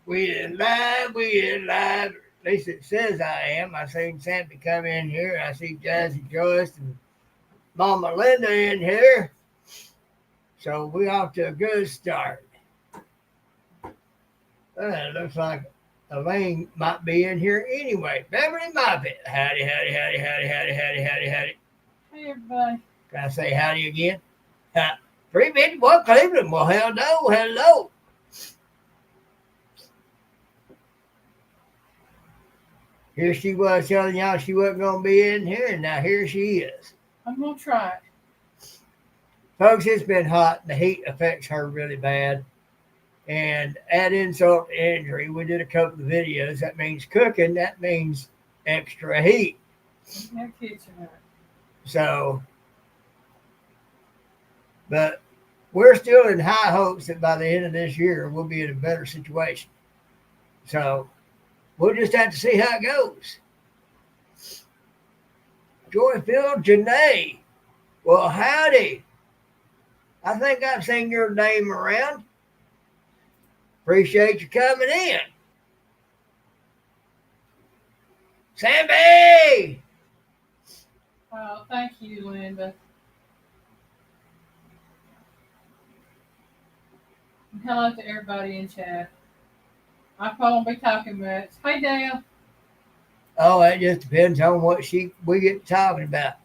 We is live. We is live. At least it says I am. I seen Sandy come in here. I see Jazzy Joyce and Mama Linda in here. So we off to a good start. It looks like Elaine might be in here anyway. Beverly Moppet. Howdy, howdy, howdy, howdy, howdy, howdy, howdy, howdy. Hey, everybody. Can I say howdy again? 351 Cleveland. Well, hell no. Hello. Here she was telling y'all she wasn't going to be in here, and now here she is. I'm going to try it. Folks, it's been hot. The heat affects her really bad. And add insult to injury, we did a couple of videos. That means cooking. That means extra heat. No kitchen out. So, but we're still in high hopes that by the end of this year, we'll be in a better situation. So, we'll just have to see how it goes. Joyfield Janae. Well, howdy. I think I've seen your name around. Appreciate you coming in. Sammy! Oh, thank you, Linda. And hello to everybody in chat. I probably won't be talking much. Hey, Dale. Oh, it just depends on what we get talking about.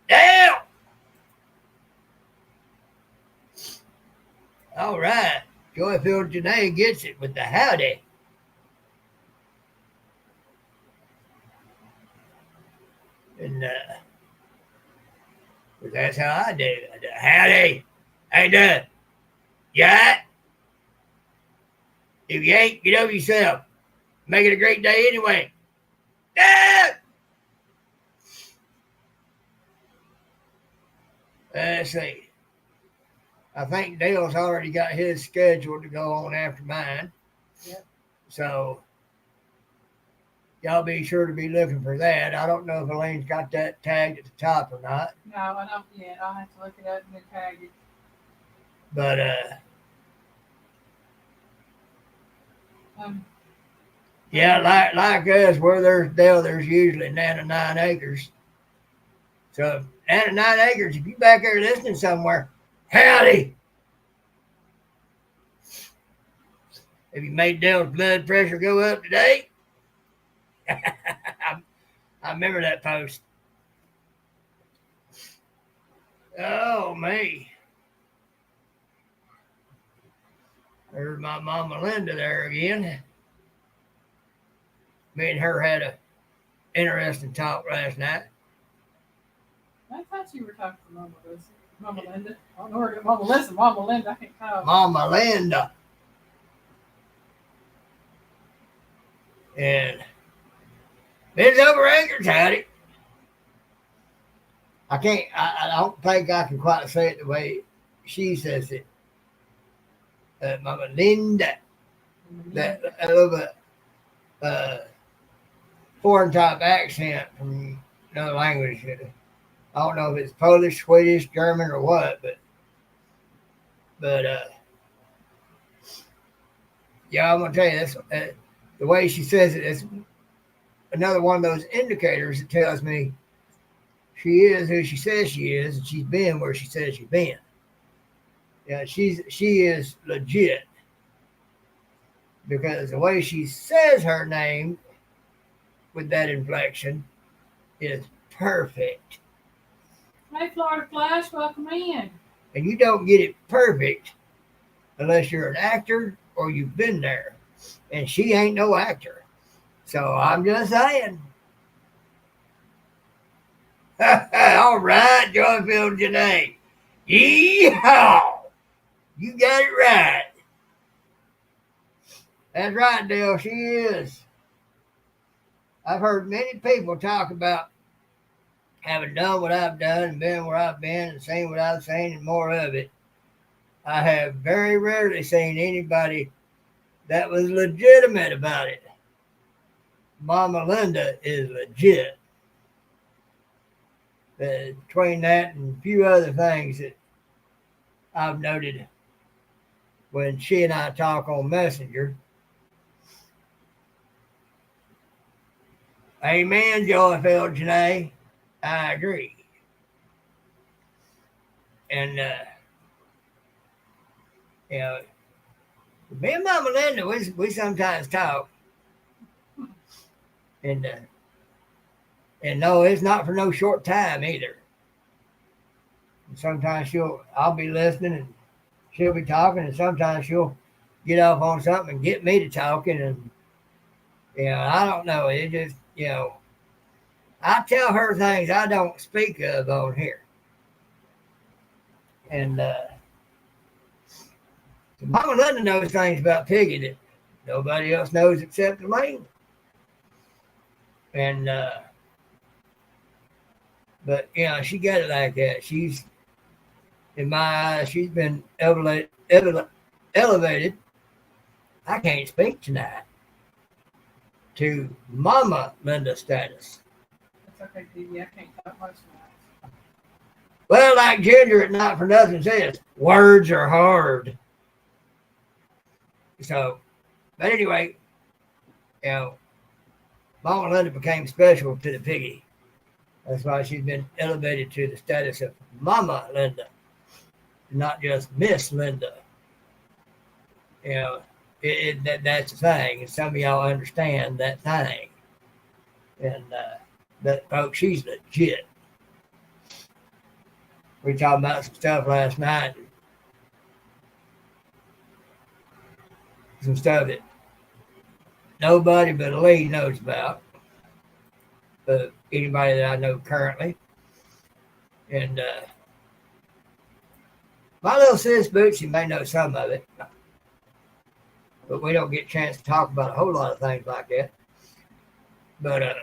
Damn! All right. Joyfield Janae gets it with the howdy. And that's how I do it. Howdy. How you doing? Yeah? If you ain't, get over yourself. Make it a great day anyway. Ah! Let's see. I think Dale's already got his schedule to go on after mine. Yep. So y'all be sure to be looking for that. I don't know if Elaine's got that tagged at the top or not. No, I don't yet. I'll have to look it up and then tag it. But yeah, like us, where there's Dale, there's usually Nana 9 acres. So Nana 9 acres, if you back there listening somewhere, howdy. Have you made Dale's blood pressure go up today? I remember that post. Oh, me. There's my Mama Linda there again. Me and her had a interesting talk last night. I thought you were talking to Mama Lisa. Mama Linda. I don't know her. Mama Lisa. Mama Linda. I can't call her. Mama Linda. And it's over acres, howdy. I don't think I can quite say it the way she says it. Mama Linda. That a little bit foreign type accent from another language. I don't know if it's Polish, Swedish, German, or what, but yeah, I'm gonna tell you this. The way she says it is another one of those indicators that tells me she is who she says she is, and she's been where she says she's been. Yeah, she is legit because the way she says her name with that inflection is perfect. Hey, Florida Flash, welcome in. And you don't get it perfect unless you're an actor or you've been there. And she ain't no actor. So I'm just saying. All right, Joyfield Janae. Yeehaw! You got it right. That's right, Dale. She is. I've heard many people talk about having done what I've done and been where I've been and seen what I've seen and more of it. I have very rarely seen anybody that was legitimate about it. Mama Linda is legit. Between that and a few other things that I've noted when she and I talk on Messenger, Amen, Joyfeld Janae. I agree. And, you know, me and Mama Linda, we sometimes talk. And, and no, it's not for no short time either. And sometimes I'll be listening and she'll be talking, and sometimes she'll get off on something and get me to talking. And, I don't know. It just, I tell her things I don't speak of on here. And Mama Linda knows things about Piggy that nobody else knows except Elaine. And but she got it like that. She's, in my eyes, she's been elevated. I can't speak tonight, to Mama Linda status. That's okay, Piggy. I can't talk much tonight. Well, like Ginger at Not For Nothing says, words are hard. So, but anyway, Mama Linda became special to the Piggy. That's why she's been elevated to the status of Mama Linda, not just Miss Linda. That's the thing. And some of y'all understand that thing. And but folks, she's legit. We talked about some stuff last night. Some stuff that nobody but Lee knows about. Anybody that I know currently. And my little sis Bootsy may know some of it. But we don't get a chance to talk about a whole lot of things like that. But,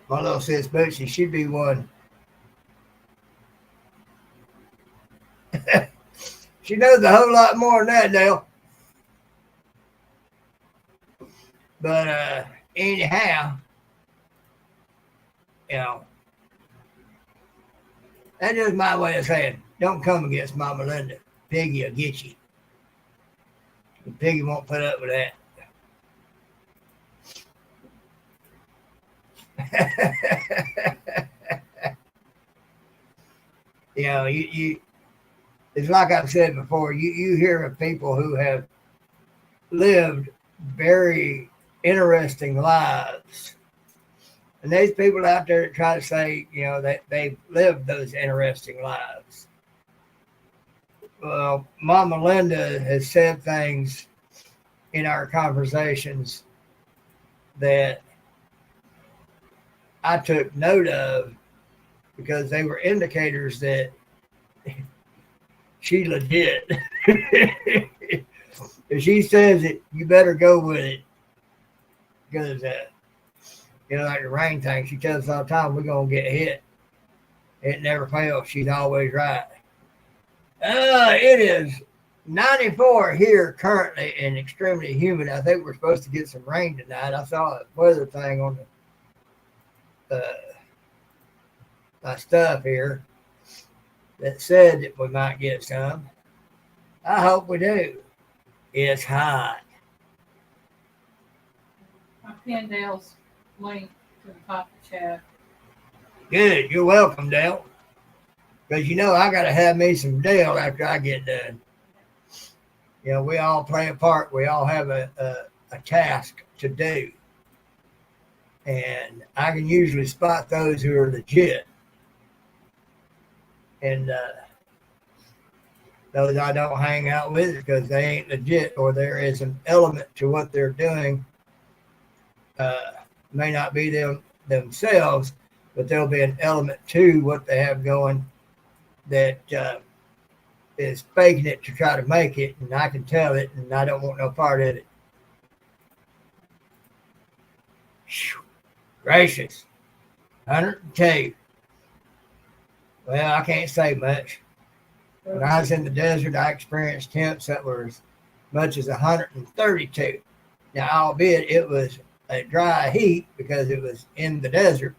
my little sis Bootsy, she'd be one. She knows a whole lot more than that, Dale. But anyhow, that's just my way of saying, don't come against Mama Linda. Piggy will get you. And Piggy won't put up with that. You it's like I've said before, you hear of people who have lived very interesting lives. And there's people out there that try to say, that they've lived those interesting lives. Well, Mama Linda has said things in our conversations that I took note of because they were indicators that she legit. If she says it, you better go with it. Because, like the rain thing, she tells us all the time, we're going to get hit. It never fails. She's always right. It is 94 here currently and extremely humid. I think we're supposed to get some rain tonight. I saw a weather thing on my stuff here that said that we might get some. I hope we do. It's hot. I pinned Dale's link to the top of the chat. Good. You're welcome, Dale. Because I got to have me some Dale after I get done. We all play a part. We all have a task to do. And I can usually spot those who are legit. And those I don't hang out with because they ain't legit, or there is an element to what they're doing. May not be them themselves, but there'll be an element to what they have going that is faking it to try to make it, and I can tell it, and I don't want no part of it. Whew. Gracious. 102. Well, I can't say much. When I was in the desert, I experienced temps that were as much as 132. Now, albeit it was a dry heat because it was in the desert.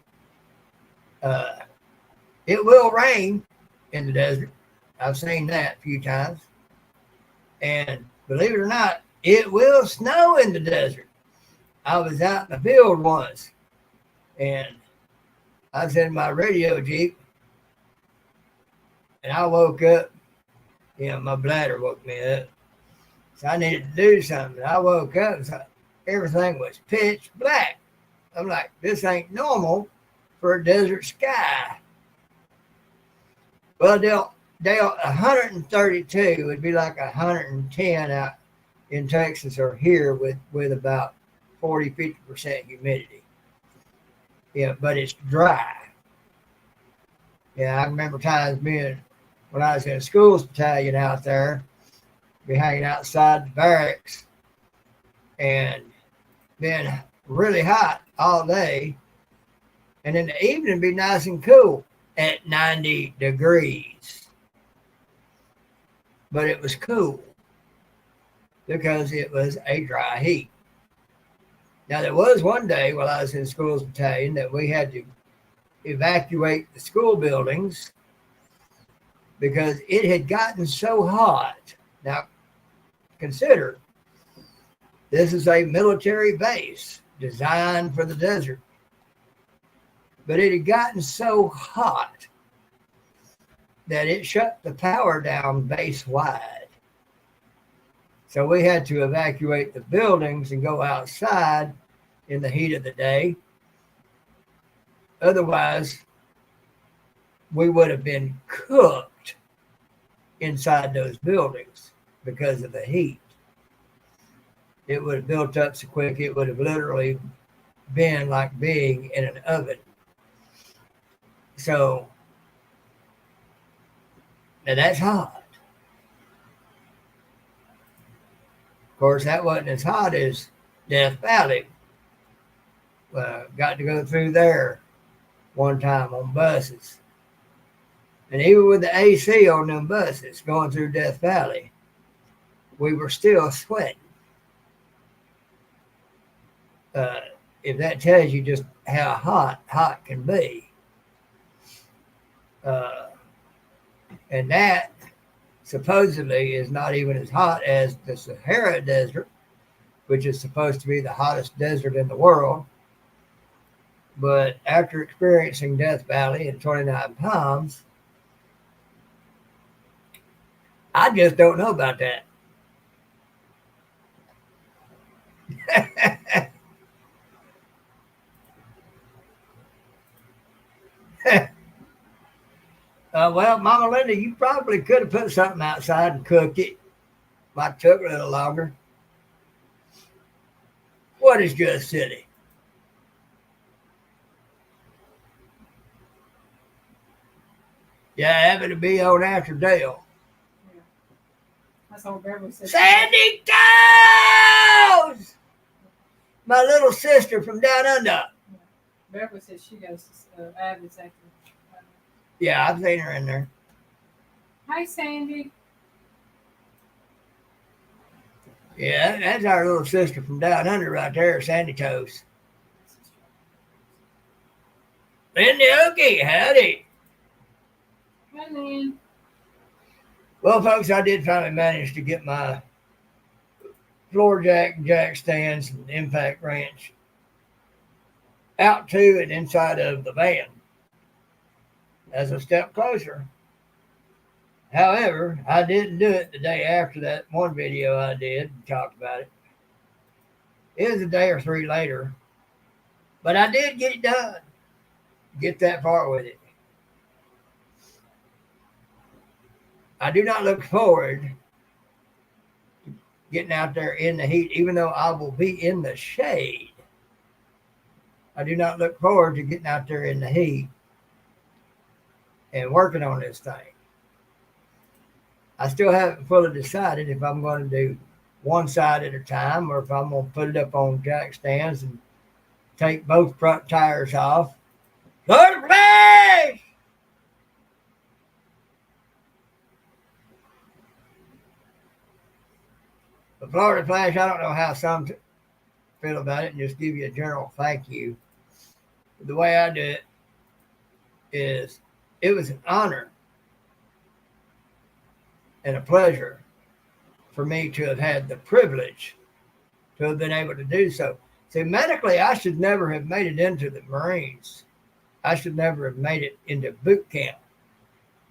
It will rain in the desert. I've seen that a few times. And believe it or not, it will snow in the desert. I was out in the field once, and I was in my radio Jeep, and I woke up. My bladder woke me up. So I needed to do something. I woke up and everything was pitch black. I'm like, this ain't normal for a desert sky. Well, they'll 132 would be like 110 out in Texas or here with about 40-50% humidity. But it's dry. I remember times when I was in a schools battalion out there, be hanging outside the barracks and being really hot all day, and in the evening be nice and cool at 90 degrees. But it was cool because it was a dry heat. Now, there was one day while I was in schools battalion that we had to evacuate the school buildings because it had gotten so hot. Now, consider, this is a military base designed for the desert. But it had gotten so hot that it shut the power down base wide. So we had to evacuate the buildings and go outside in the heat of the day. Otherwise, we would have been cooked inside those buildings because of the heat. It would have built up so quick, it would have literally been like being in an oven. So, now that's hot. Of course, that wasn't as hot as Death Valley. Got to go through there one time on buses. And even with the AC on them buses going through Death Valley, we were still sweating. If that tells you just how hot can be. And that supposedly is not even as hot as the Sahara Desert, which is supposed to be the hottest desert in the world. But after experiencing Death Valley and 29 Palms, I just don't know about that. Well, Mama Linda, you probably could have put something outside and cooked it. Might have took a little longer. What is Just City? Yeah, happy to be on after Dale. Yeah. That's what Beverly said. Sandy Toes! My little sister from down under. Yeah. Beverly said she goes to Abbott's after. Yeah, I've seen her in there. Hi, Sandy. Yeah, that's our little sister from down under right there, Sandy Toes. Lindy Okie, howdy. Hi, Lynn. Well, folks, I did finally manage to get my floor jack and jack stands and impact wrench out to and inside of the van as a step closer. However, I didn't do it the day after that one video I did and talked about it. It was a day or three later, but I did get it done. Get that far with it. I do not look forward to getting out there in the heat, even though I will be in the shade. I do not look forward to getting out there in the heat and working on this thing. I still haven't fully decided if I'm going to do one side at a time or if I'm going to put it up on jack stands and take both front tires off. Lord bless! The Florida Flash, I don't know how some feel about it and just give you a general thank you. The way I do it is it was an honor and a pleasure for me to have had the privilege to have been able to do so. See, medically, I should never have made it into the Marines. I should never have made it into boot camp,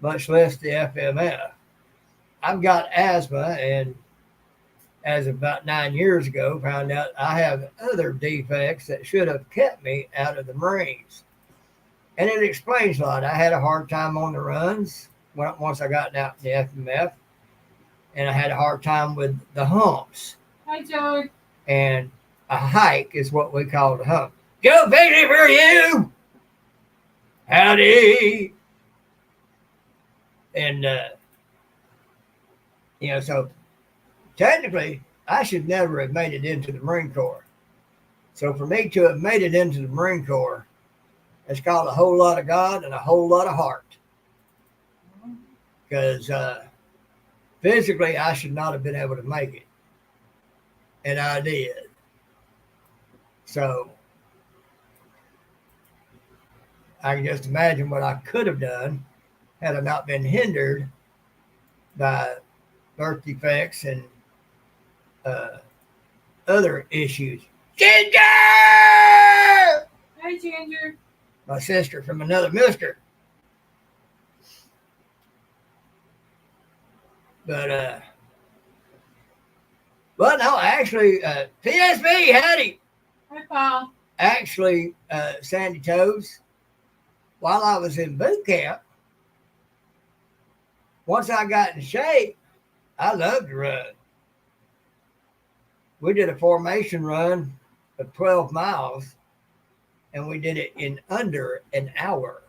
much less the FMF. I've got asthma, and as of about 9 years ago, found out I have other defects that should have kept me out of the Marines. And it explains a lot. I had a hard time on the runs once I got out in the FMF, and I had a hard time with the humps. Hi, Joey. And a hike is what we call the hump. Go fishing for you! Howdy! And, so technically, I should never have made it into the Marine Corps. So for me to have made it into the Marine Corps, it's called a whole lot of God and a whole lot of heart. Because physically, I should not have been able to make it. And I did. So I can just imagine what I could have done had I not been hindered by birth defects and other issues. Ginger! Hey, Ginger. My sister from another mister. But, well, no, actually, PSB, howdy. Hi, Paul. Actually, Sandy Toes, while I was in boot camp, once I got in shape, I loved to run. We did a formation run of 12 miles, and we did it in under an hour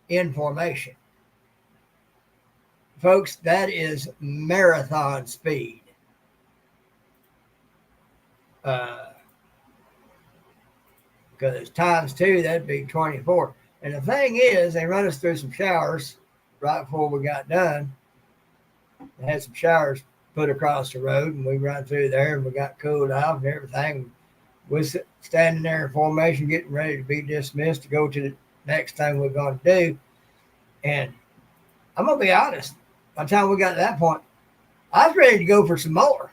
in formation. Folks, that is marathon speed. Because times two, that'd be 24. And the thing is, they run us through some showers right before we got done. They had some showers put across the road, and we ran through there, and we got cooled off and everything. We're standing there in formation, getting ready to be dismissed to go to the next thing we're going to do. And I'm going to be honest, by the time we got to that point, I was ready to go for some more.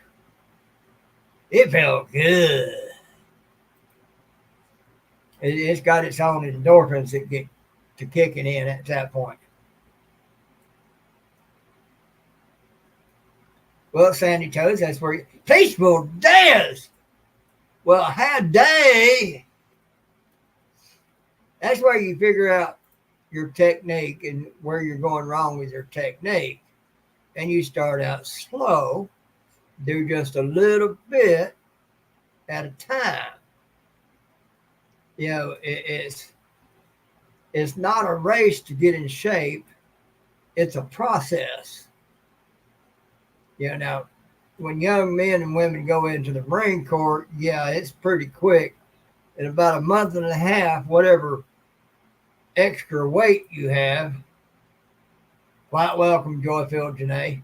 It felt good. It's got its own endorphins that get to kicking in at that point. Well, Sandy Toes, that's where Peaceful Days. Well, how day. That's where you figure out your technique and where you're going wrong with your technique. And you start out slow, do just a little bit at a time. You know, it's not a race to get in shape. It's a process. You know, now, when young men and women go into the Marine Corps, yeah, it's pretty quick. In about a month and a half, whatever extra weight you have, quite welcome, Joyfield Janae.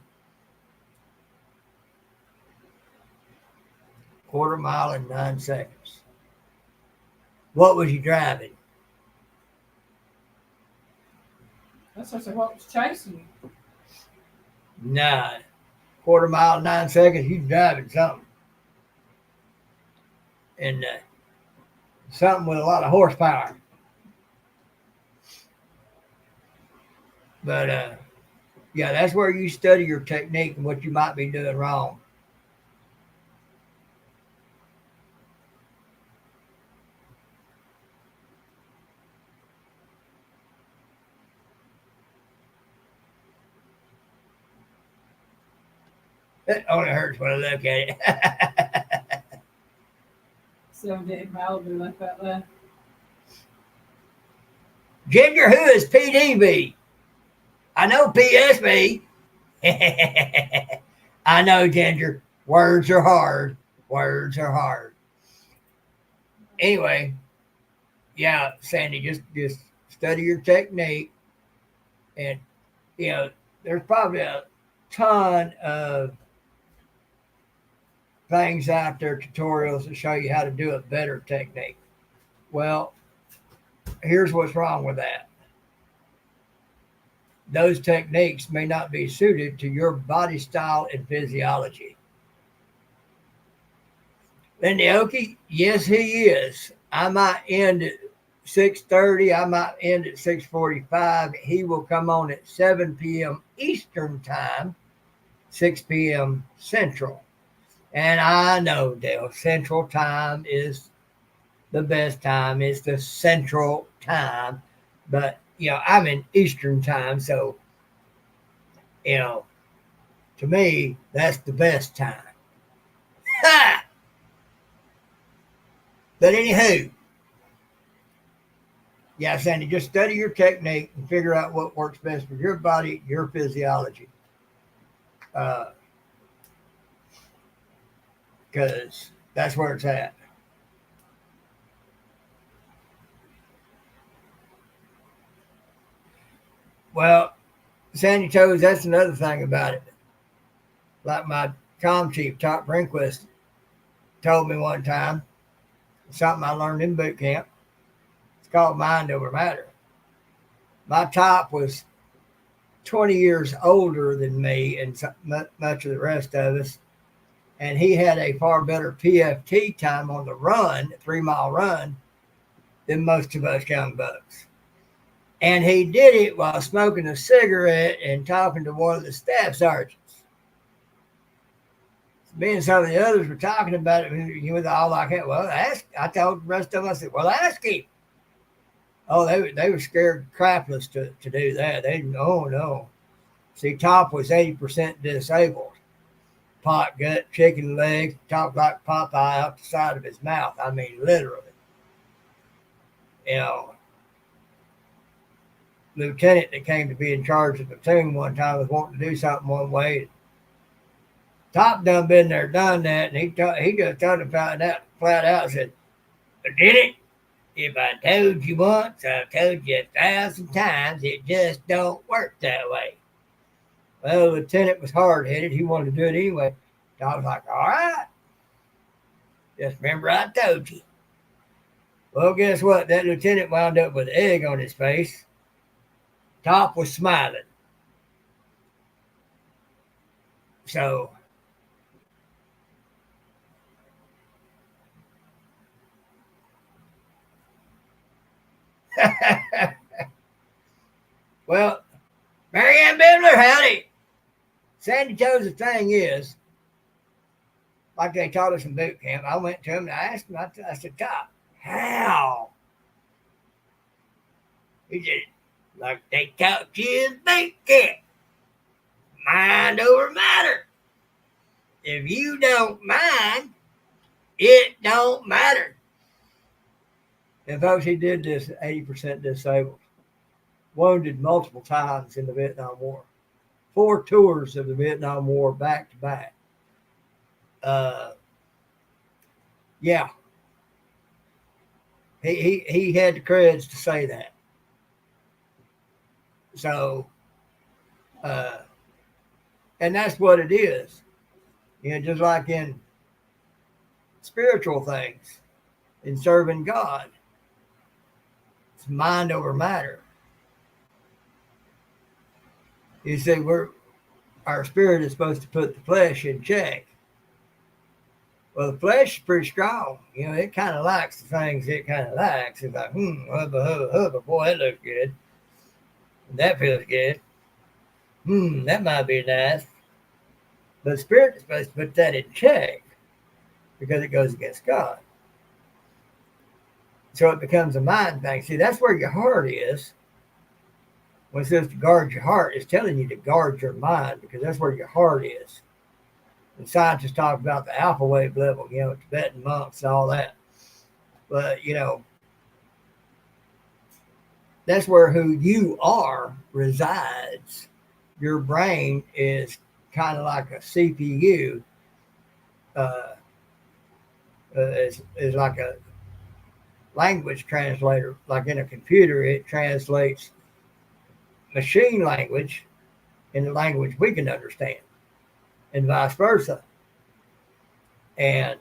Quarter mile in 9 seconds. What was you driving? That's what was chasing you. Nah. Quarter mile in 9 seconds, you driving something. And something with a lot of horsepower. But, yeah, that's where you study your technique and what you might be doing wrong. It only hurts when I look at it. 78 Malibu like that left. Ginger, who is PDB? I know PSB. I know, Ginger. Words are hard. Words are hard. Anyway, yeah, Sandy, just study your technique. And, you know, there's probably a ton of things out there, tutorials that show you how to do a better technique. Well, here's what's wrong with that. Those techniques may not be suited to your body style and physiology. Lindy Okie, yes, he is. I might end at 6:30. I might end at 6:45. He will come on at 7 p.m. Eastern Time, 6 p.m. Central. And I know, Dale, Central Time is the best time. It's the Central Time. But, I'm in Eastern Time. So, you know, to me, that's the best time. Ha! But anywho, yeah, Sandy, just study your technique and figure out what works best for your body, your physiology. Because that's where it's at. Well, Sandy Toes, that's another thing about it. Like my com chief, Top Brinquist, told me one time, something I learned in boot camp. It's called mind over matter. My top was 20 years older than me and much of the rest of us. And he had a far better PFT time on the run, 3 mile run, than most of us young bucks. And he did it while smoking a cigarette and talking to one of the staff sergeants. Me and some of the others were talking about it. He was all like, well, ask. I told the rest of them, I said, well, ask him. Oh, they were scared crapless to do that. They didn't, oh, no. See, Top was 80% disabled. Pot gut, chicken legs, talked like Popeye out the side of his mouth. I mean, literally. You know, lieutenant that came to be in charge of the platoon one time was wanting to do something one way. Top done been there, done that, and he just told him flat out, said, Lieutenant, if I told you once, I've told you 1,000 times, it just don't work that way. Well, the lieutenant was hard-headed. He wanted to do it anyway. I was like, all right. Just remember I told you. Well, guess what? That lieutenant wound up with an egg on his face. Top was smiling. So, well, Marianne Bibler, howdy. Sandy Toes, the thing is, like they taught us in boot camp, I went to him and I asked him, I said, Top, how? He said, like they taught you in boot camp, mind over matter. If you don't mind, it don't matter. And folks, he did this 80% disabled, wounded multiple times in the Vietnam War, 4 tours of the Vietnam War back to back. Yeah, he had the creds to say that. So, and that's what it is. Just like in spiritual things, in serving God, it's mind over matter. You see, our spirit is supposed to put the flesh in check. Well, the flesh is pretty strong. It kind of likes the things it kind of likes. It's like, hubba, hubba, hubba. Boy, that looks good. That feels good. That might be nice. But the spirit is supposed to put that in check because it goes against God. So it becomes a mind thing. See, that's where your heart is. When it says to guard your heart, it's telling you to guard your mind because that's where your heart is. And scientists talk about the alpha wave level, Tibetan monks and all that. But, that's where who you are resides. Your brain is kind of like a CPU. Is like a language translator. Like in a computer, it translates machine language into language we can understand, and vice versa. And,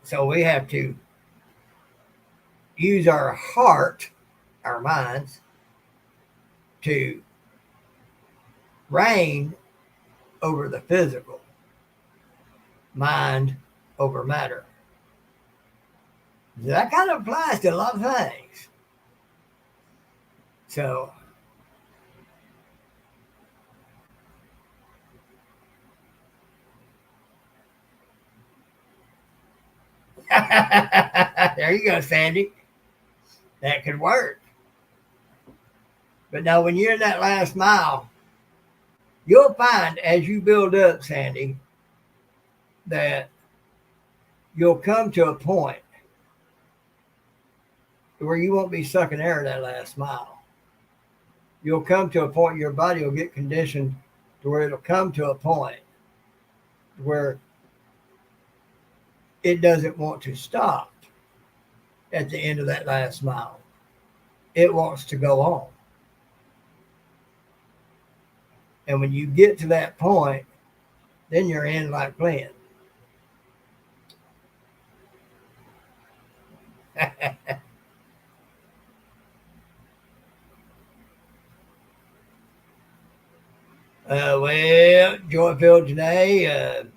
so we have to use our heart, our minds, to reign over the physical. mind over matter. That kind of applies to a lot of things. So, there you go, Sandy. That could work. But now, when you're in that last mile, you'll find as you build up, Sandy, that you'll come to a point where you won't be sucking air that last mile. You'll come to a point, your body will get conditioned to where it'll come to a point where it doesn't want to stop at the end of that last mile. It wants to go on. And when you get to that point, then you're in like playing. Well, Joyfield Janae,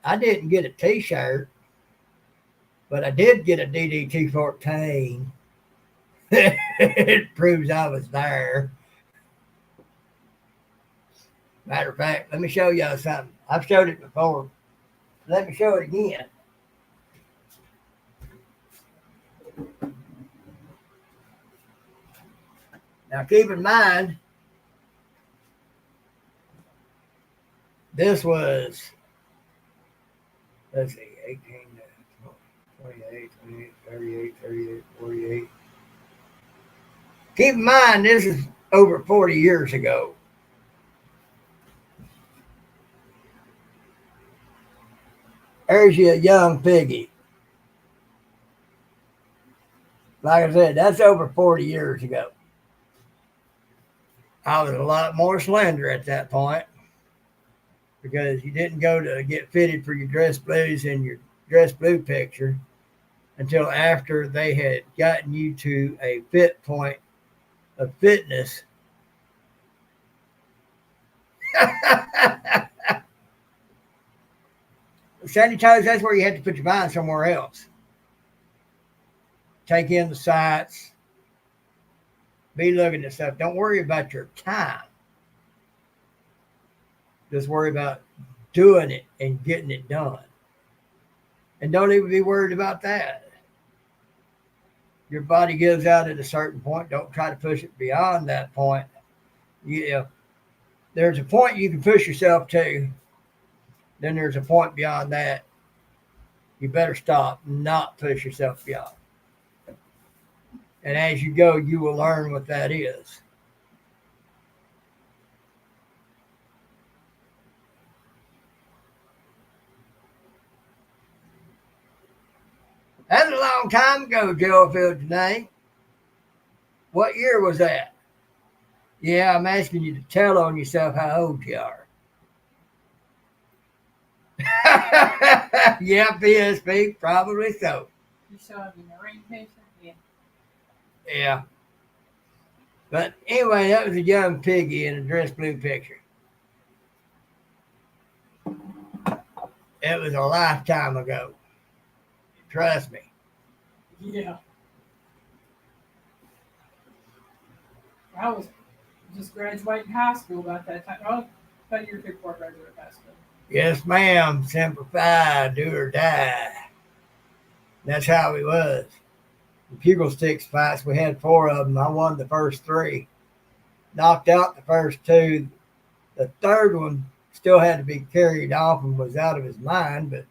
I didn't get a T-shirt, but I did get a DDT 14. It proves I was there. Matter of fact, let me show y'all something. I've showed it before. Let me show it again. Now keep in mind, this was, let's see, 18, 28, 28, 38, 38, 48. Keep in mind, this is over 40 years ago. There's your young piggy. Like I said, that's over 40 years ago. I was a lot more slender at that point because you didn't go to get fitted for your dress blues and your dress blue picture until after they had gotten you to a fit point of fitness. Sandy Toes, that's where you had to put your mind somewhere else. Take in the sights. Be looking at stuff. Don't worry about your time. Just worry about doing it and getting it done. And don't even be worried about that. Your body gives out at a certain point. Don't try to push it beyond that point. There's a point you can push yourself to. Then there's a point beyond that. You better stop, not push yourself beyond. And as you go, you will learn what that is. That's a long time ago, Joefield today. What year was that? Yeah, I'm asking you to tell on yourself how old you are. Yeah, PSP, probably so. You still have your marine patient? Yeah. Yeah. But anyway, that was a young piggy in a dress blue picture. It was a lifetime ago. Trust me. Yeah. I was just graduating high school about that time. Oh, about a year before I graduated high school. Yes, ma'am. Semper Fi, do or die. That's how he was. The Pugil Sticks fights, we had 4 of them. I won the first 3. Knocked out the first 2. The third one still had to be carried off and was out of his mind, but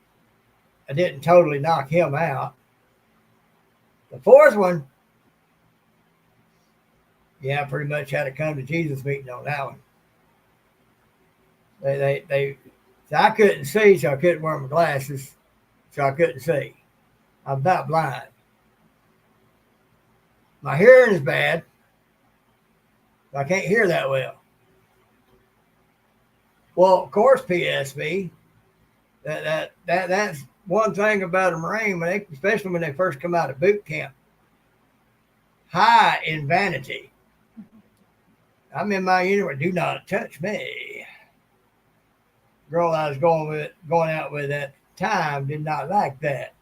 I didn't totally knock him out. The 4th one, yeah, I pretty much had a come to Jesus meeting on that one. So I couldn't see, so I couldn't wear my glasses, so I couldn't see. I'm about blind. My hearing is bad. So I can't hear that well. Well, of course, PSV. That's one thing about a Marine, especially when they first come out of boot camp. High in vanity. I'm in my unit. Do not touch me. girl I was going out with at the time did not like that.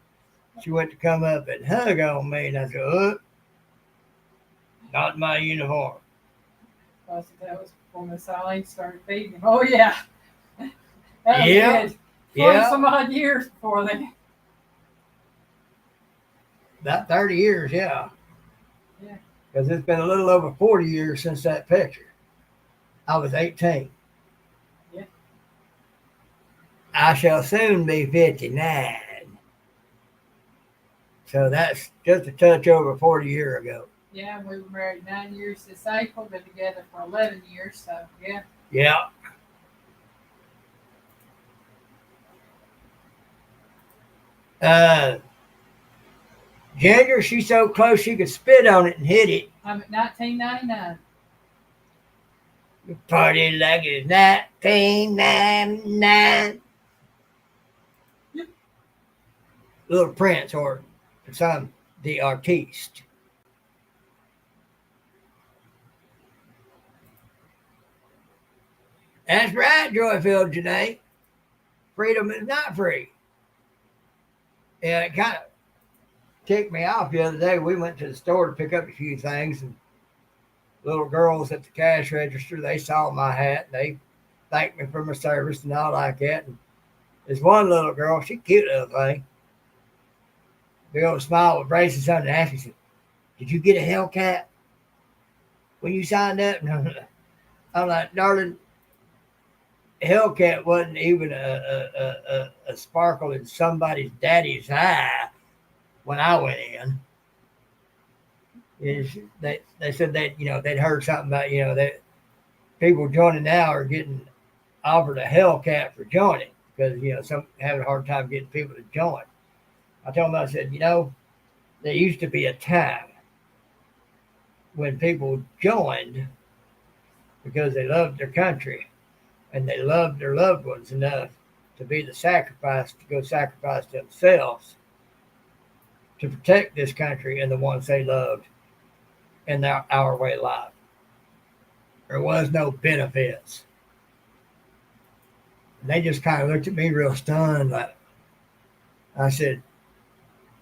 She went to come up and hug on me, and I said, "Oh, not in my uniform." Plus, that was before Miss Eileen started feeding him. Oh, yeah. That was Yeah, good. 40 yeah, some odd years before then. about 30 years, yeah. Yeah. Because it's been a little over 40 years since that picture. I was 18. Yeah. I shall soon be 59. So that's just a touch over 40 years ago. Yeah, we were married 9 years this April, been together for 11 years, so yeah. Yeah. Uh, Ginger, she's so close she could spit on it and hit it. I'm at 1999. Party like it's 1999. Yep. Little Prince or some the artiste. That's right, Joyfield Janae. Freedom is not free. Yeah, it kind of ticked me off the other day. We went to the store to pick up a few things, and little girls at the cash register, they saw my hat, and they thanked me for my service and all like that. And there's one little girl, she cute little thing, big old smile with braces on the ass. She said, "Did you get a Hellcat when you signed up?" I'm like, "Darling, Hellcat wasn't even a sparkle in somebody's daddy's eye when I went in." They said that they'd heard something about that people joining now are getting offered a Hellcat for joining because some having a hard time getting people to join. I told them, I said, there used to be a time when people joined because they loved their country and they loved their loved ones enough to be the sacrifice to go sacrifice themselves to protect this country and the ones they loved in our way of life. There was no benefits. And they just kind of looked at me real stunned. Like I said,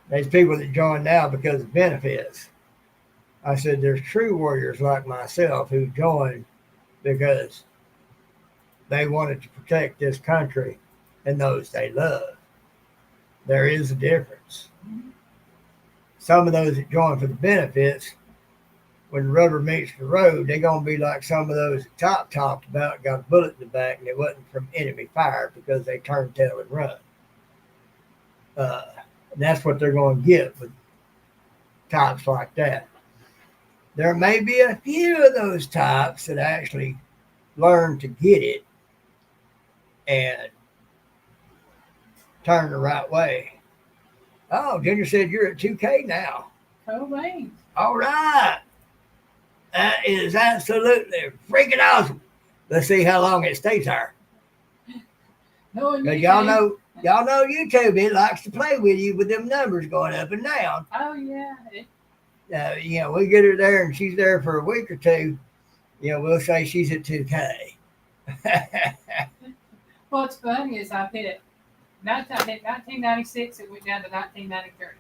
there's people that join now because of benefits. I said, there's true warriors like myself who joined because they wanted to protect this country and those they love. There is a difference. Some of those that join for the benefits, when the rubber meets the road, they're going to be like some of those that Top talked about, got a bullet in the back, and it wasn't from enemy fire because they turned tail and run. And that's what they're going to get with types like that. There may be a few of those types that actually learn to get it and turn the right way. Oh, Ginger said you're at 2K now. Cobain. All right. That is absolutely freaking awesome. Let's see how long it stays there. Because y'all know YouTube, it likes to play with you with them numbers going up and down. Oh, yeah. We get her there and she's there for a week or two. We'll say she's at 2K. What's funny is I hit 1996, it went down to 1993.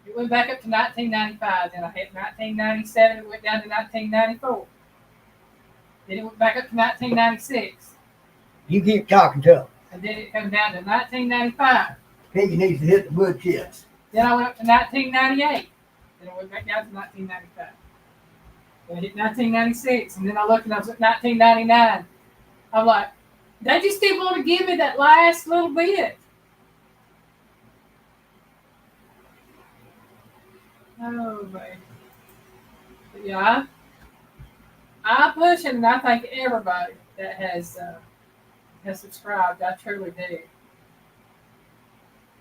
It went back up to 1995, then I hit 1997, it went down to 1994. Then it went back up to 1996. You keep talking to them. And then it came down to 1995. Piggy needs to hit the wood chips. Then I went up to 1998. Then I went back down to 1995. Then I hit 1996, and then I looked and I was at 1999. I'm like, they just didn't want to give me that last little bit. Oh, man. But yeah, I push it, and I thank everybody that has subscribed. I truly do.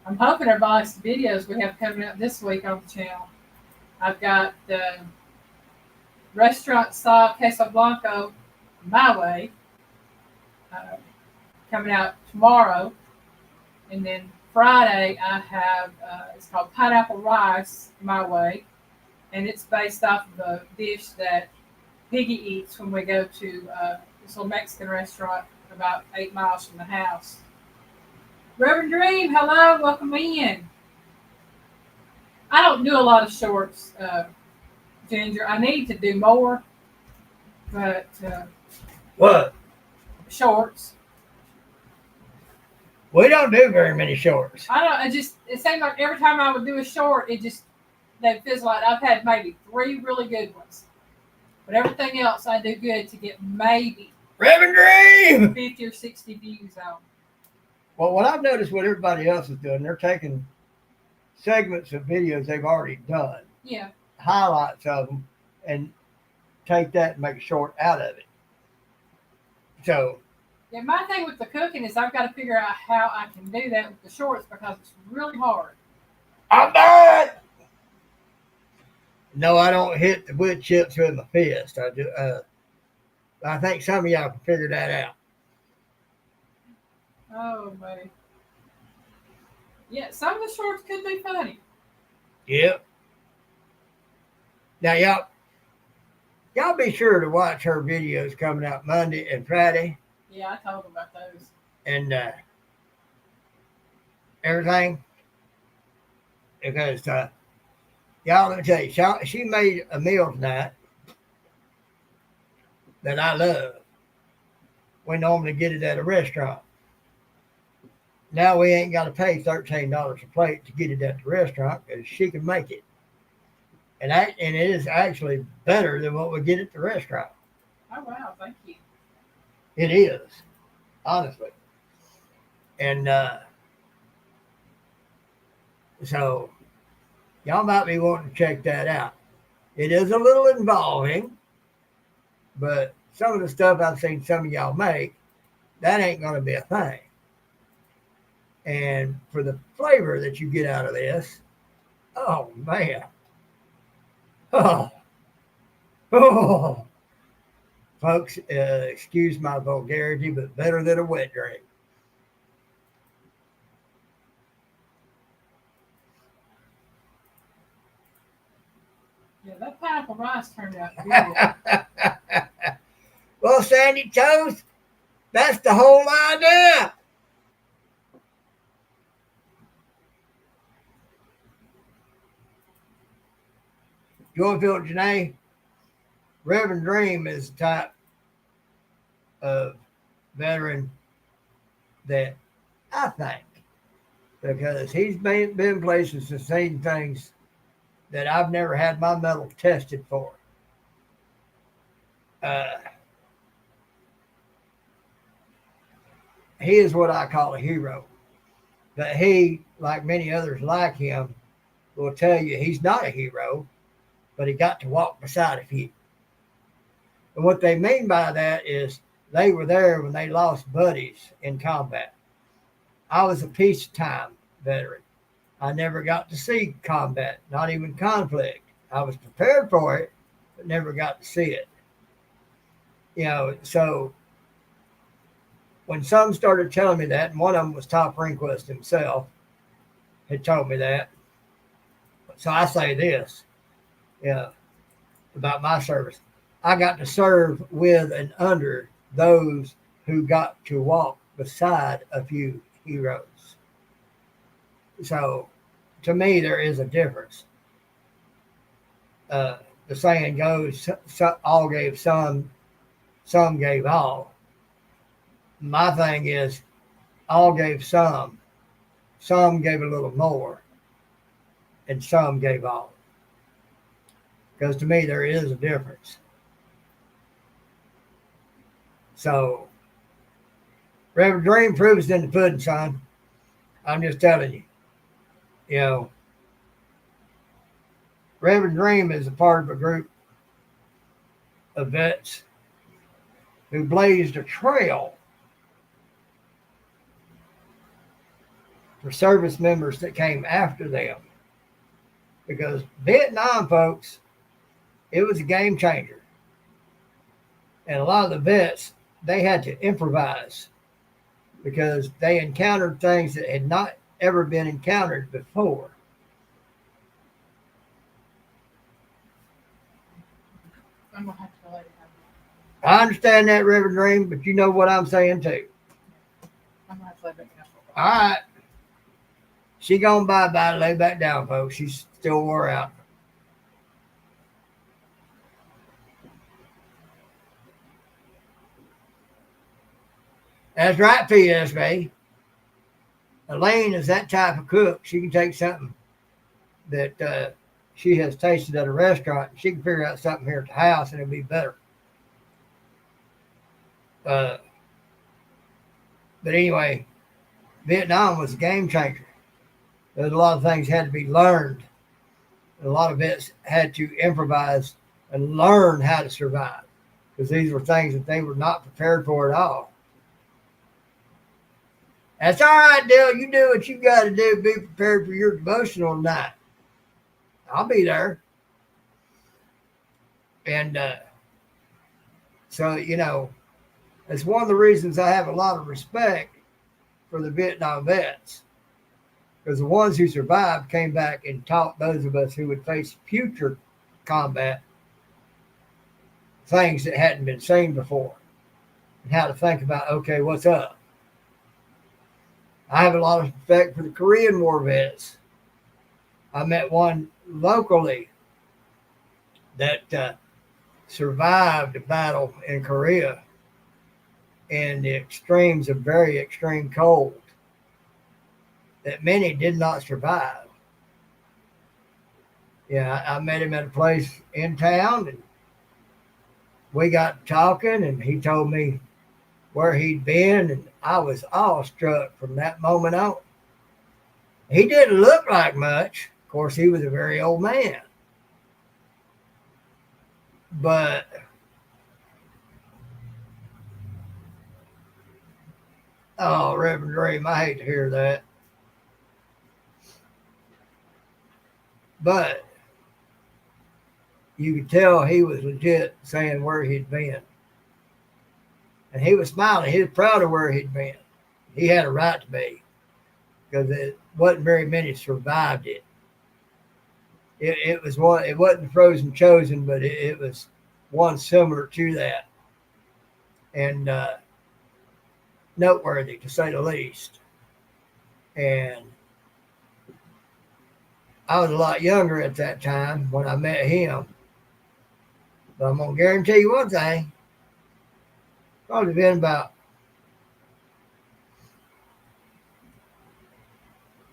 I'm hoping everybody likes the videos we have coming out this week on the channel. I've got the restaurant style queso blanco my way coming out tomorrow, and then Friday I have it's called pineapple rice my way, and it's based off of a dish that Piggy eats when we go to this little Mexican restaurant about 8 miles from the house. Reverend Dream, hello, welcome in. I don't do a lot of shorts, Ginger. I need to do more, but What? shorts. We don't do very many shorts. I don't. It seemed like every time I would do a short, they fizzle out. I've had maybe 3 really good ones, but everything else I do good to get maybe Reverend Dream! 50 or 60 views on. Well, what I've noticed what everybody else is doing, they're taking segments of videos they've already done, Yeah. highlights of them, and take that and make a short out of it. So, Yeah, my thing with the cooking is I've got to figure out how I can do that with the shorts because it's really hard. I'm done! No, I don't hit the wood chips with my fist. I do. I think some of y'all can figure that out. Oh, buddy. Yeah, some of the shorts could be funny. Yep. Now, y'all be sure to watch her videos coming out Monday and Friday Yeah, I told them about those. and everything. Because, y'all, let me tell you, she made a meal tonight that I love. We normally get it at a restaurant. Now we ain't got to pay $13 a plate to get it at the restaurant because she can make it. And it is actually better than what we get at the restaurant. Oh, wow, thank you. It is, honestly. And so y'all might be wanting to check that out. It is a little involving, but some of the stuff I've seen some of y'all make, that ain't going to be a thing. And for the flavor that you get out of this, oh man. Oh, oh. Folks, excuse my vulgarity, but better than a wet dream. Yeah, that pineapple rice turned out good. Well, Sandy Toast, that's the whole idea. Joyfield Janae, Reverend Dream is the type of veteran that I think, because he's been places and seen things that I've never had my metal tested for. He is what I call a hero. But he, like many others like him, will tell you he's not a hero, but he got to walk beside a few. And what they mean by that is they were there when they lost buddies in combat. I was a peacetime veteran. I never got to see combat, not even conflict. I was prepared for it, but never got to see it. So when some started telling me that, and one of them was Top Rehnquist himself, had told me that. So I say this, about my service. I got to serve with and under those who got to walk beside a few heroes. So to me, there is a difference. The saying goes, all gave some gave all. My thing is, all gave some gave a little more, and some gave all. Because to me, there is a difference. So, Reverend Dream proves in the pudding, son. I'm just telling you. Reverend Dream is a part of a group of vets who blazed a trail for service members that came after them. Because Vietnam, folks, it was a game changer. And a lot of the vets, they had to improvise because they encountered things that had not ever been encountered before. I'm going to have to let it happen. I understand that, River Dream, but you know what I'm saying too. I'm gonna lay back down for a All while. right. She gonna bye-bye, lay back down, folks. She's still wore out. That's right, PSB. Elaine is that type of cook. She can take something that she has tasted at a restaurant. She can figure out something here at the house, and it'll be better. Uh, but anyway, Vietnam was a game changer. There's a lot of things had to be learned. A lot of vets had to improvise and learn how to survive because these were things that they were not prepared for at all. That's all right, Dale. You do what you got to do. Be prepared for your devotional tonight. I'll be there. And so, it's one of the reasons I have a lot of respect for the Vietnam vets because the ones who survived came back and taught those of us who would face future combat things that hadn't been seen before and how to think about, okay, what's up? I have a lot of respect for the Korean War vets. I met one locally that survived a battle in Korea in the extremes of very extreme cold that many did not survive. Yeah, I met him at a place in town and we got talking and he told me where he'd been and I was awestruck from that moment on. He didn't look like much. Of course, he was a very old man. But oh, Reverend Dream, I hate to hear that. But you could tell he was legit saying where he'd been. And he was smiling. He was proud of where he'd been. He had a right to be because it wasn't very many survived it. It was one. It wasn't Frozen Chosen, but it was one similar to that, and noteworthy to say the least. And I was a lot younger at that time when I met him. But I'm gonna guarantee you one thing: probably been about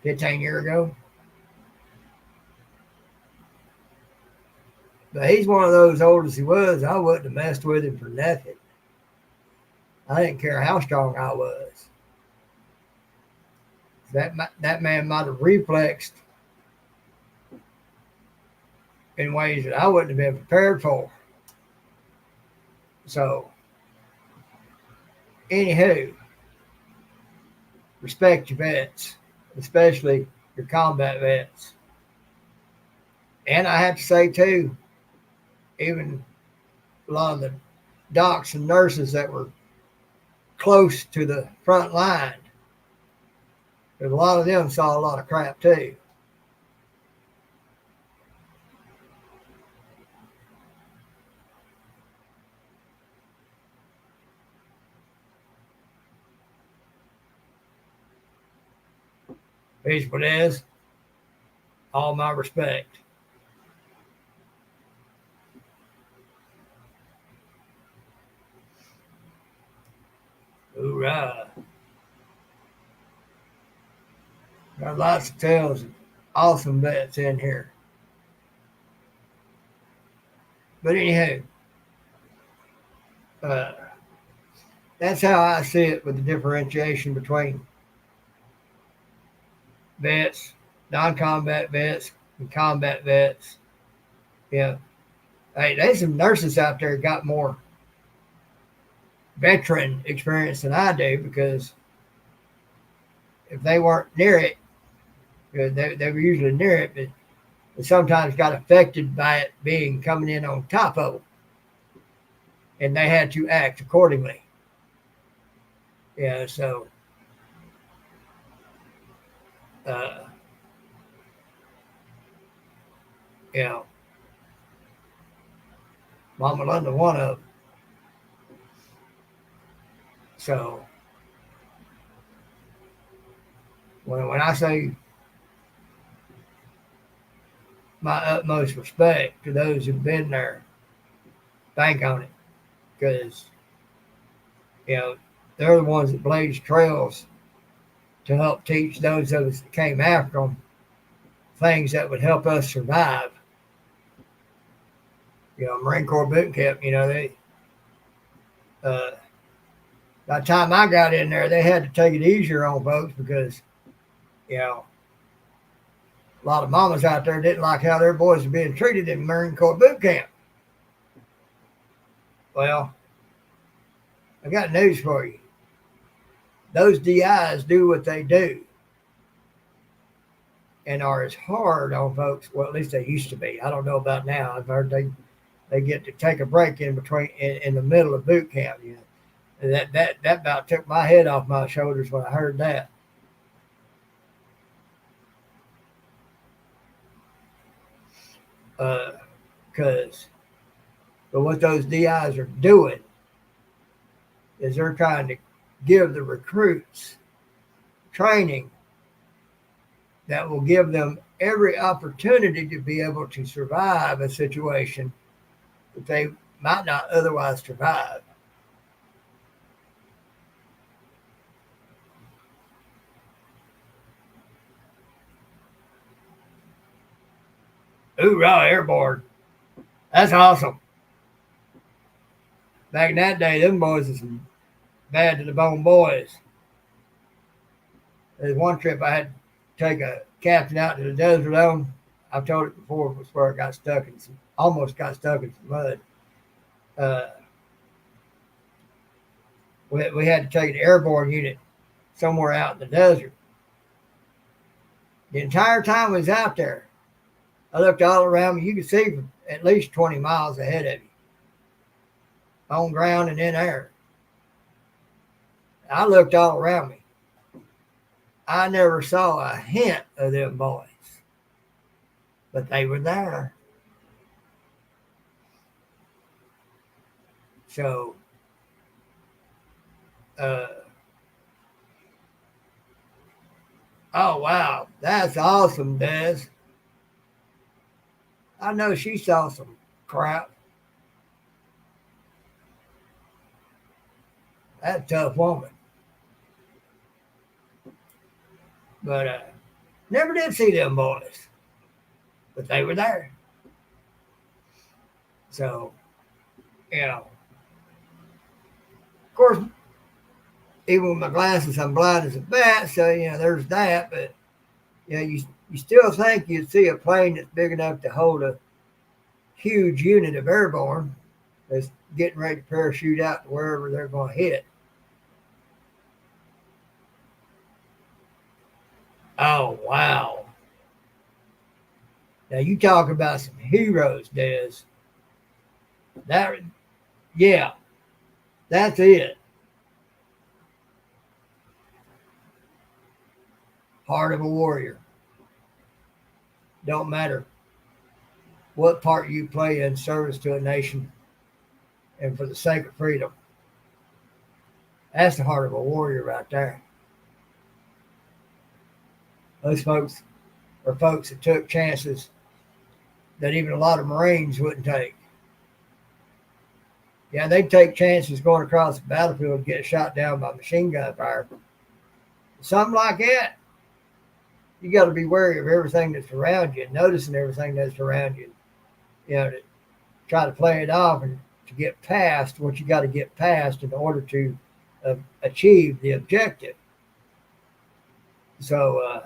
15 years ago. But he's one of those old as he was. I wouldn't have messed with him for nothing. I didn't care how strong I was. That man might have reflexed in ways that I wouldn't have been prepared for. So, anywho, respect your vets, especially your combat vets. And I have to say too, even a lot of the docs and nurses that were close to the front line, because a lot of them saw a lot of crap too. Peaceful is all my respect. Hoorah. Got lots of tales of awesome vets in here. But anyhow, uh, that's how I see it with the differentiation between vets, non-combat vets, and combat vets. Yeah. Hey, there's some nurses out there got more veteran experience than I do because if they weren't near it, they were usually near it, but they sometimes got affected by it being coming in on top of them, and they had to act accordingly. Yeah, so uh, you know, Mama Linda, one of them. So when I say my utmost respect to those who've been there, bank on it, because you know they're the ones that blaze trails to help teach those of us that came after them things that would help us survive. Marine Corps boot camp. Uh, by the time I got in there, they had to take it easier on folks because you know a lot of mamas out there didn't like how their boys were being treated in Marine Corps boot camp. Well, I got news for you. Those DIs do what they do and are as hard on folks. Well, at least they used to be. I don't know about now. I've heard they get to take a break in between in the middle of boot camp. And that about took my head off my shoulders when I heard that. Because but what those DIs are doing is they're trying to give the recruits training that will give them every opportunity to be able to survive a situation that they might not otherwise survive. Hoorah, airborne. That's awesome. Back in that day, them boys was some bad to the bone boys. There's one trip I had to take a captain out to the desert on. I've told it before, it was where I almost got stuck in some mud. We had to take an airborne unit somewhere out in the desert. The entire time we was out there, I looked all around me. You could see at least 20 miles ahead of you, on ground and in air. I looked all around me. I never saw a hint of them boys, but they were there. So, oh wow, that's awesome, Des. I know she saw some crap. That's a tough woman. But never did see them boys, but they were there. So, of course, even with my glasses, I'm blind as a bat. So, there's that. But, you still think you'd see a plane that's big enough to hold a huge unit of airborne that's getting ready to parachute out to wherever they're going to hit. Oh, wow. Now, you talk about some heroes, Des. Yeah, that's it. Heart of a warrior. Don't matter what part you play in service to a nation and for the sake of freedom. That's the heart of a warrior right there. Those folks are folks that took chances that even a lot of Marines wouldn't take. Yeah, they'd take chances going across the battlefield and get shot down by machine gun fire. Something like that, you got to be wary of everything that's around you, noticing everything that's around you, to try to play it off and to get past what you got to get past in order to achieve the objective. So,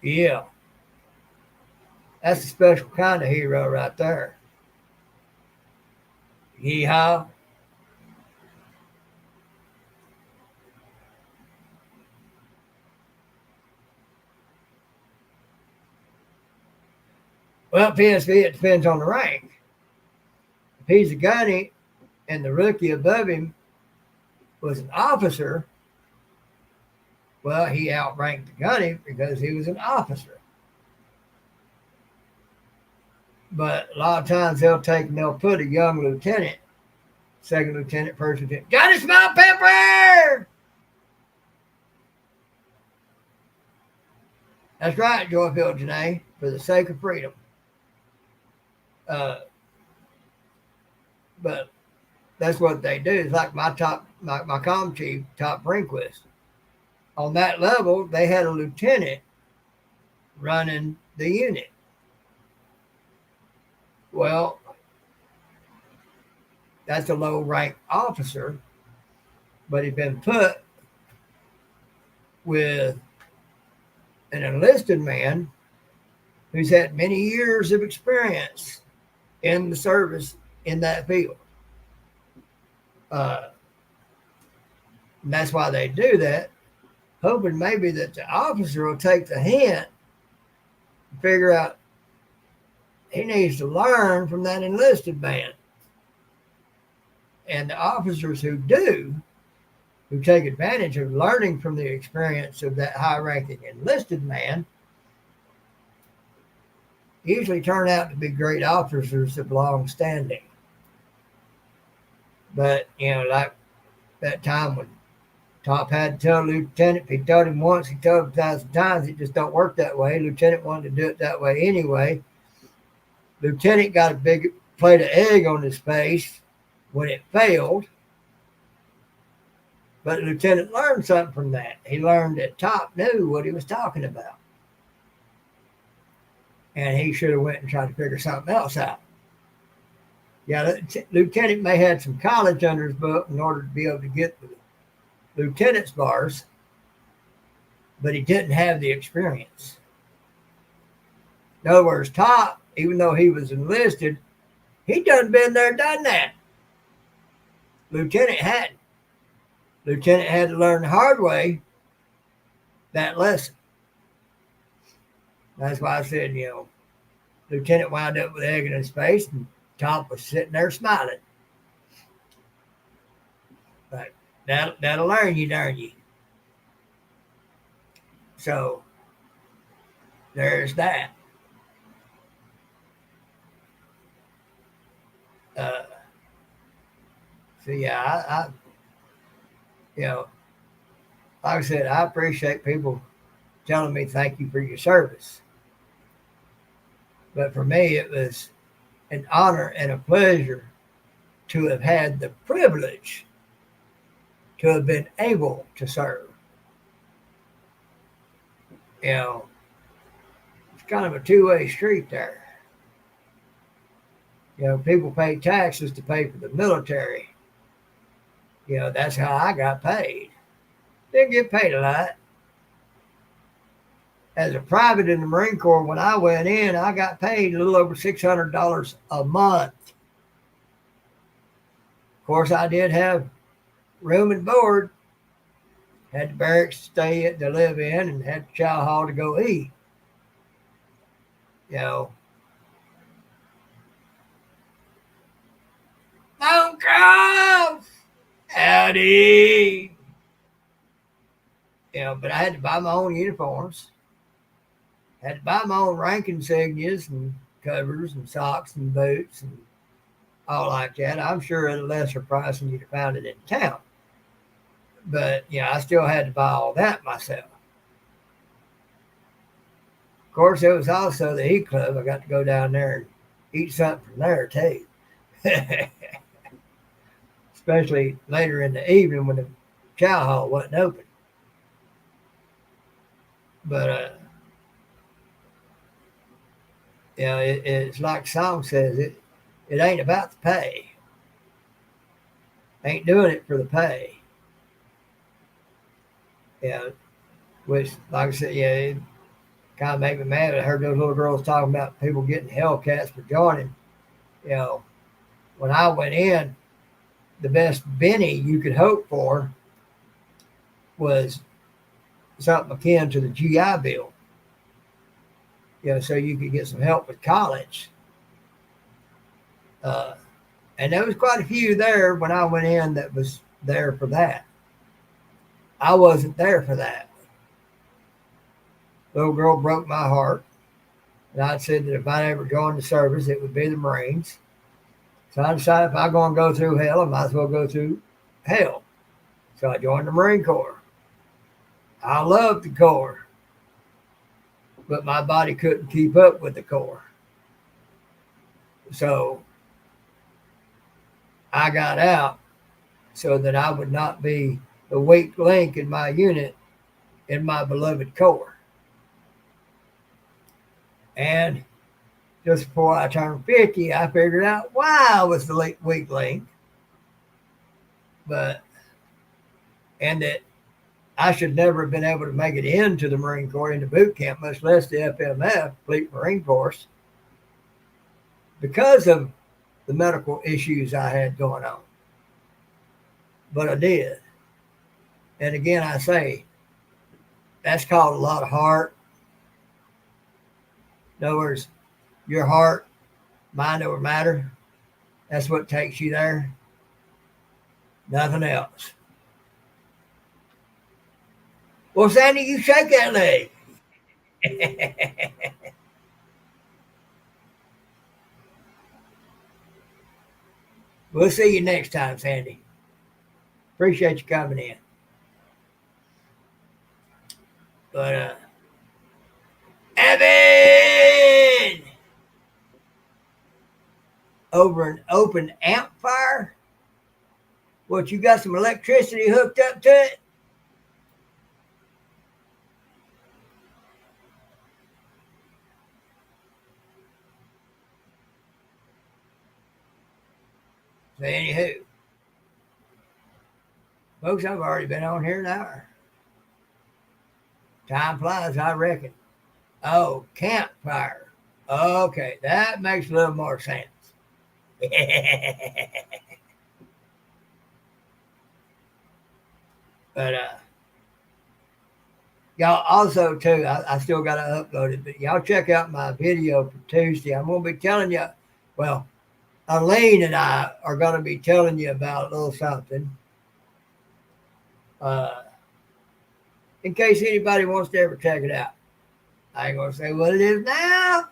yeah, that's a special kind of hero right there. Yeehaw. Well, PSV, it depends on the rank. If he's a gunny and the rookie above him was an officer, well, he outranked the gunny because he was an officer. But a lot of times they'll take and they'll put a young lieutenant, second lieutenant, first lieutenant, Johnny Small Pepper! That's right, Joyfield Janae, for the sake of freedom. Uh, but that's what they do. It's like my com chief, Top Rehnquist. On that level, they had a lieutenant running the unit. Well, that's a low rank officer, but he'd been put with an enlisted man who's had many years of experience in the service in that field. Uh, and that's why they do that, hoping maybe that the officer will take the hint and figure out he needs to learn from that enlisted man. And the officers who do, who take advantage of learning from the experience of that high-ranking enlisted man, usually turn out to be great officers of long standing. But, like that time when Top had to tell Lieutenant, if he told him once, he told him 1,000 times, it just don't work that way. Lieutenant wanted to do it that way anyway. Lieutenant got a big plate of egg on his face when it failed. But Lieutenant learned something from that. He learned that Top knew what he was talking about. And he should have went and tried to figure something else out. Yeah, Lieutenant may have had some college under his belt in order to be able to get the lieutenant's bars, but he didn't have the experience. In other words, Top, even though he was enlisted, he done been there, done that. Lieutenant hadn't. Lieutenant had to learn the hard way that lesson. That's why I said, Lieutenant wound up with egg in his face and Top was sitting there smiling. But that'll learn you, darn you. So there's that. So yeah, like I said, I appreciate people telling me thank you for your service. But for me, it was an honor and a pleasure to have had the privilege to have been able to serve. It's kind of a two-way street there. People pay taxes to pay for the military. That's how I got paid. Didn't get paid a lot. As a private in the Marine Corps, when I went in, I got paid a little over $600 a month. Of course, I did have room and board. Had the barracks to live in and had the chow hall to go eat. Don't come! Howdy! But I had to buy my own uniforms. Had to buy my own rank insignias and covers and socks and boots and all like that. I'm sure at a lesser price than you'd have found it in town. But, I still had to buy all that myself. Of course, there was also the Heat Club. I got to go down there and eat something from there, too. Especially later in the evening when the chow hall wasn't open. But, it's like the song says, it ain't about the pay. Ain't doing it for the pay. Which, like I said, it kind of made me mad. I heard those little girls talking about people getting Hellcats for joining. When I went in, the best Benny you could hope for was something akin to the GI Bill. So you could get some help with college. And there was quite a few there when I went in that was there for that. I wasn't there for that. Little girl broke my heart. And I said that if I ever joined the service, it would be the Marines. So I decided if I'm going to go through hell, I might as well go through hell. So I joined the Marine Corps. I loved the Corps, but my body couldn't keep up with the Corps. So I got out so that I would not be the weak link in my unit in my beloved Corps. And just before I turned 50, I figured out why I was the weak link, but and that I should never have been able to make it into the Marine Corps, into boot camp, much less the FMF, Fleet Marine Force, because of the medical issues I had going on. But I did. And again, I say, that's called a lot of heart. In other words, your heart, mind over matter, that's what takes you there. Nothing else. Well, Sandy, you shake that leg. We'll see you next time, Sandy. Appreciate you coming in. But, Evan! Over an open amp fire? What, you got some electricity hooked up to it? So anywho, folks, I've already been on here an hour. Time flies, I reckon. Oh, campfire. Okay, that makes a little more sense. But y'all also too, I still got to upload it, but y'all check out my video for Tuesday. I'm going to be telling you, well, Elaine and I are going to be telling you about a little something. In case anybody wants to ever check it out. I ain't going to say what it is now,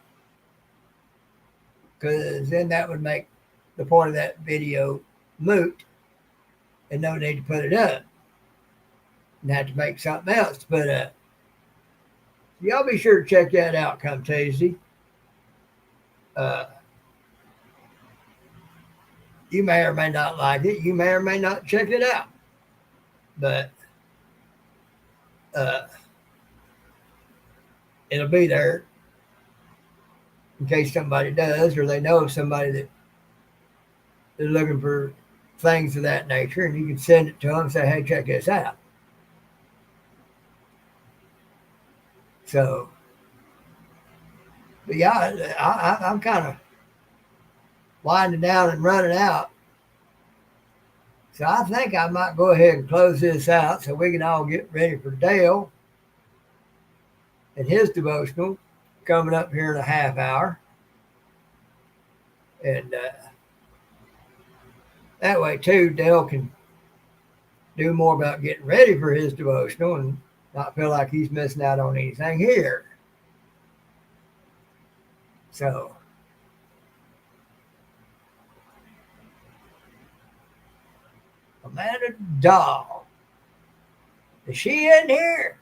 because then that would make the point of that video moot and no need to put it up. And have to make something else to put up. Y'all be sure to check that out come Tuesday. You may or may not like it. You may or may not check it out. But it'll be there in case somebody does, or they know somebody that is looking for things of that nature, and you can send it to them and say, hey, check this out. So, but yeah, I'm kind of winding down and running out. So I think I might go ahead and close this out so we can all get ready for Dale and his devotional coming up here in a half hour. And that way, too, Dale can do more about getting ready for his devotional and not feel like he's missing out on anything here. So, Amanda Doll, is she in here?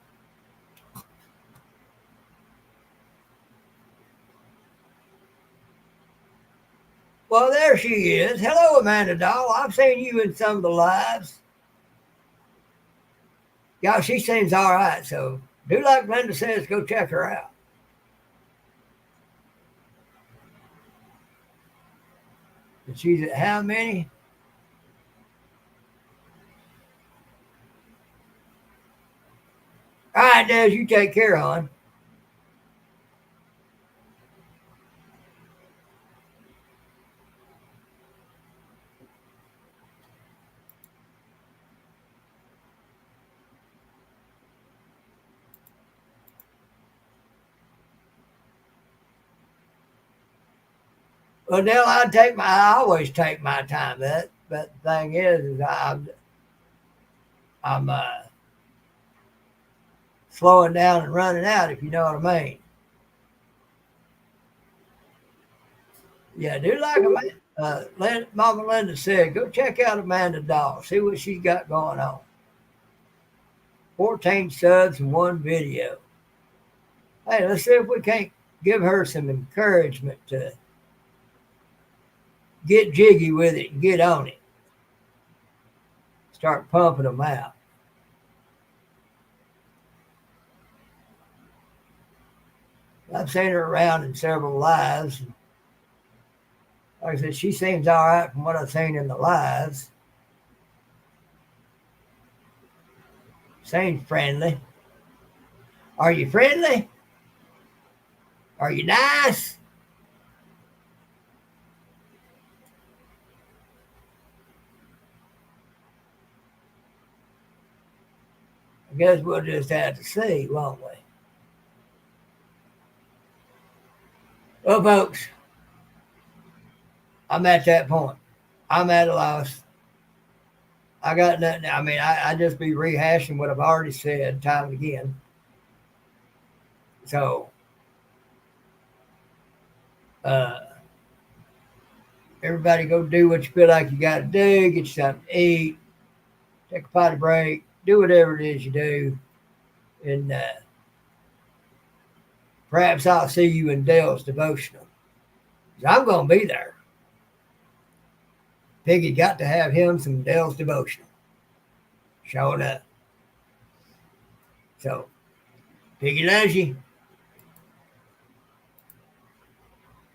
Well, there she is. Hello, Amanda Doll. I've seen you in some of the lives. Yeah, she seems all right. So do like Linda says, go check her out. And she's at how many? All right, Des, you take care, hon. Well, Dale, I always take my time. But the thing is I'm slowing down and running out, if you know what I mean. Yeah, do like Mama Linda said. Go check out Amanda Doll. See what she's got going on. 14 subs and one video. Hey, let's see if we can't give her some encouragement to get jiggy with it and get on it. Start pumping them out. I've seen her around in several lives. Like I said, she seems all right from what I've seen in the lives. Seems friendly. Are you friendly? Are you nice? I guess we'll just have to see, won't we? Well, folks, I'm at that point. I'm at a loss. I got nothing. I mean, I just be rehashing what I've already said time and again. So, uh, everybody go do what you feel like you got to do. Get you something to eat. Take a potty break. Do whatever it is you do. And perhaps I'll see you in Dale's devotional. I'm going to be there. Piggy got to have him some Dale's devotional. Showing up. So, Piggy loves you.